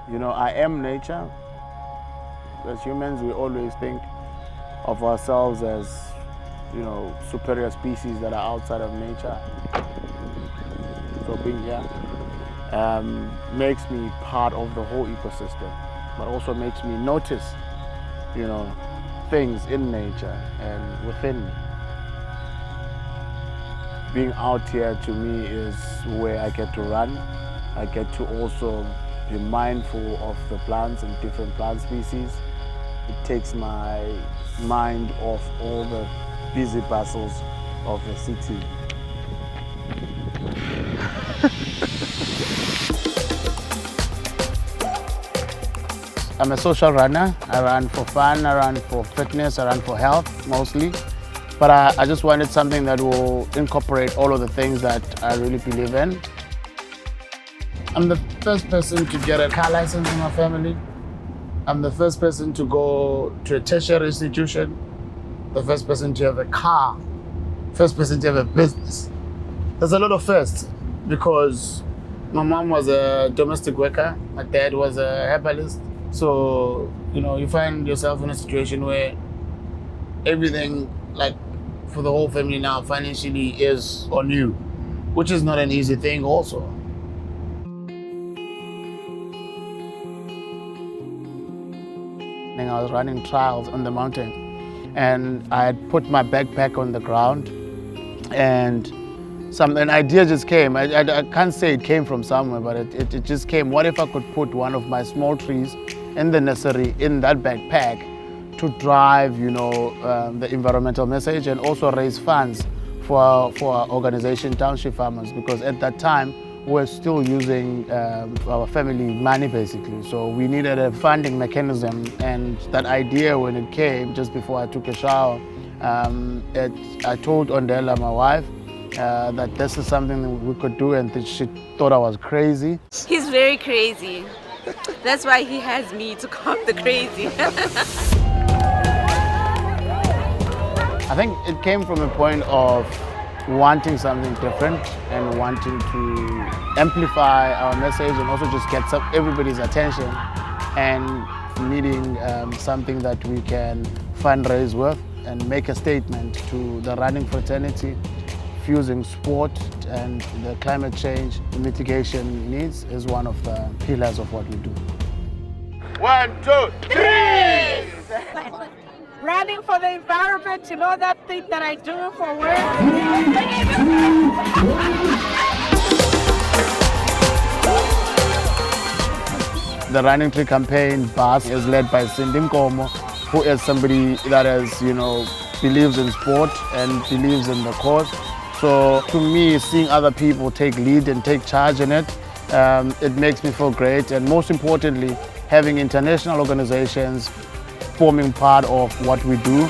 I am nature. As humans, we always think of ourselves as, superior species that are outside of nature. So being here makes me part of the whole ecosystem, but also makes me notice, you know, things in nature and within me. Being out here to me is where I get to run. I get to also be mindful of the plants and different plant species. It takes my mind off all the busy bustles of the city. I'm a social runner. I run for fun, I run for fitness, I run for health mostly. But I just wanted something that will incorporate all of the things that I really believe in. I'm the first person to get a car license in my family. I'm the first person to go to a tertiary institution. The first person to have a car. First person to have a business. There's a lot of firsts because my mom was a domestic worker. My dad was a herbalist. So, you find yourself in a situation where everything, like for the whole family now, financially is on you, which is not an easy thing also. And I was running trials on the mountain and I had put my backpack on the ground and an idea just came. I can't say it came from somewhere, but it just came. What if I could put one of my small trees in the nursery in that backpack to drive, the environmental message and also raise funds for our organization, Township Farmers, because at that time we're still using our family money basically. So we needed a funding mechanism, and that idea when it came just before I took a shower, I told Ondela, my wife, that this is something that we could do, and she thought I was crazy. He's very crazy. That's why he has me to calm the crazy. I think it came from a point of wanting something different and wanting to amplify our message and also just get everybody's attention and needing something that we can fundraise with and make a statement to the running fraternity. Fusing sport and the climate change mitigation needs is one of the pillars of what we do. 1, 2, 3! Running for the environment, that thing that I do for work. The Running Tree campaign bus is led by Cindy Nkomo, who is somebody that believes in sport and believes in the cause. So to me, seeing other people take lead and take charge in it, it makes me feel great. And most importantly, having international organizations forming part of what we do.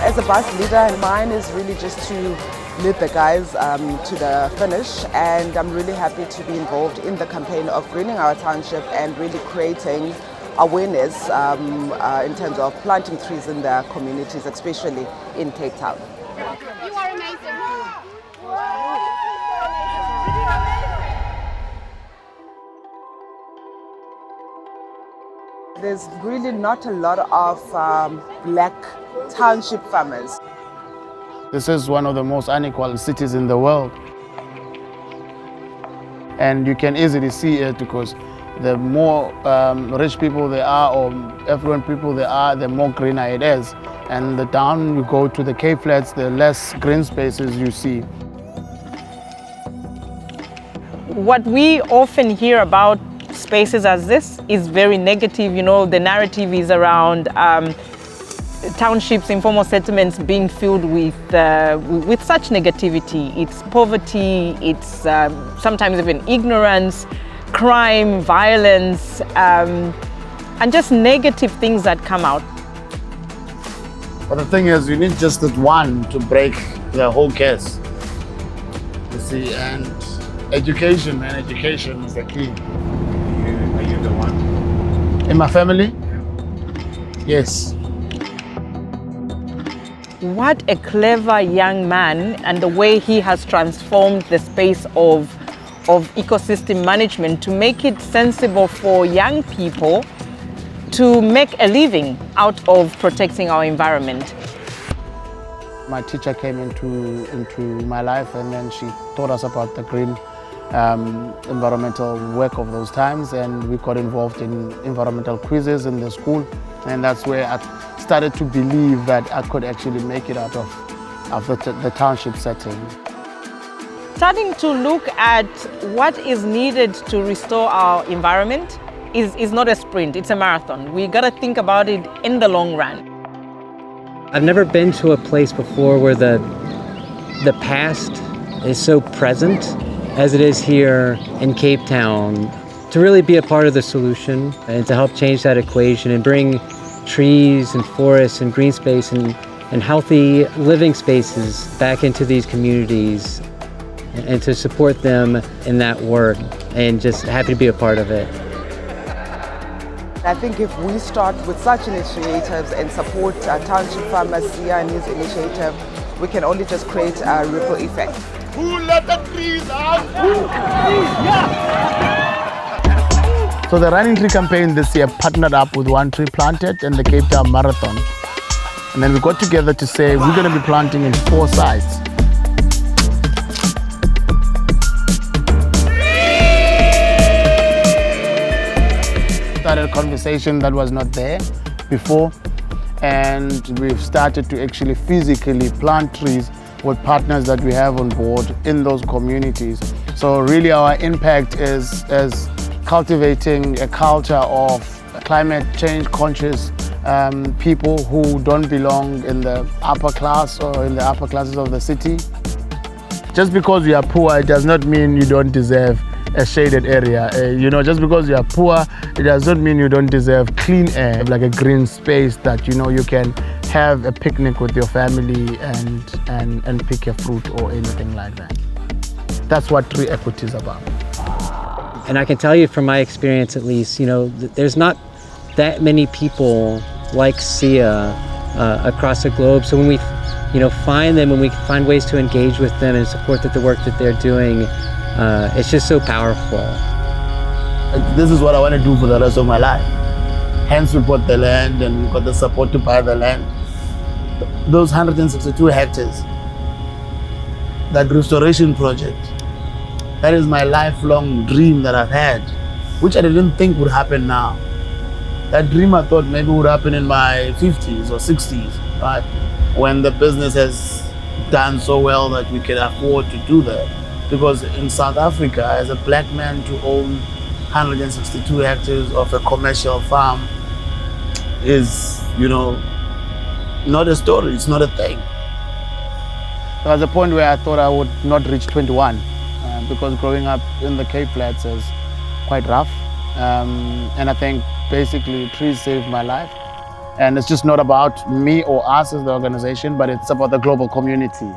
As a bus leader, mine is really just to lead the guys to the finish, and I'm really happy to be involved in the campaign of greening our township and really creating awareness in terms of planting trees in their communities, especially in Cape Town. You are amazing. There's really not a lot of black township farmers. This is one of the most unequal cities in the world. And you can easily see it because the more rich people they are or affluent people they are, the more greener it is. And the down you go to the Cape Flats, the less green spaces you see. What we often hear about spaces as this is very negative. The narrative is around townships, informal settlements being filled with such negativity. It's poverty, it's sometimes even ignorance, crime, violence, and just negative things that come out. But the thing is, you need just that one to break the whole case. You see, and education is the key. Are you the one? In my family? Yes. what a clever young man, and the way he has transformed the space of ecosystem management to make it sensible for young people to make a living out of protecting our environment. My teacher came into my life, and then she taught us about the green environmental work of those times, and we got involved in environmental quizzes in the school, and that's where I started to believe that I could actually make it out of the township setting. Starting to look at what is needed to restore our environment is not a sprint, it's a marathon. We gotta think about it in the long run. I've never been to a place before where the past is so present as it is here in Cape Town. To really be a part of the solution and to help change that equation and bring trees and forests and green space and healthy living spaces back into these communities, and to support them in that work, and just happy to be a part of it. I think if we start with such initiatives and support Township Farmer Sia and his initiative, we can only just create a ripple effect. Who let the trees out? So the Running Tree campaign this year partnered up with One Tree Planted and the Cape Town Marathon. And then we got together to say we're going to be planting in 4 sites. Started a conversation that was not there before, and we've started to actually physically plant trees with partners that we have on board in those communities. So really our impact is cultivating a culture of climate change conscious people who don't belong in the upper class or in the upper classes of the city. Just because you are poor, it does not mean you don't deserve a shaded area. Just because you are poor, it does not mean you don't deserve clean air, like a green space that you can have a picnic with your family and pick a fruit or anything like that. That's what tree equity is about. And I can tell you from my experience at least, there's not that many people like Sia across the globe. So when we find them, when we find ways to engage with them and support the work that they're doing, it's just so powerful. This is what I want to do for the rest of my life. Hence we bought the land and we got the support to buy the land. Those 162 hectares, that restoration project, that is my lifelong dream that I've had, which I didn't think would happen now. That dream I thought maybe would happen in my 50s or 60s, right? When the business has done so well that we can afford to do that. Because in South Africa, as a black man, to own 162 hectares of a commercial farm is, not a story, it's not a thing. There was a point where I thought I would not reach 21 because growing up in the Cape Flats is quite rough. And I think basically trees saved my life. And it's just not about me or us as the organization, but it's about the global community.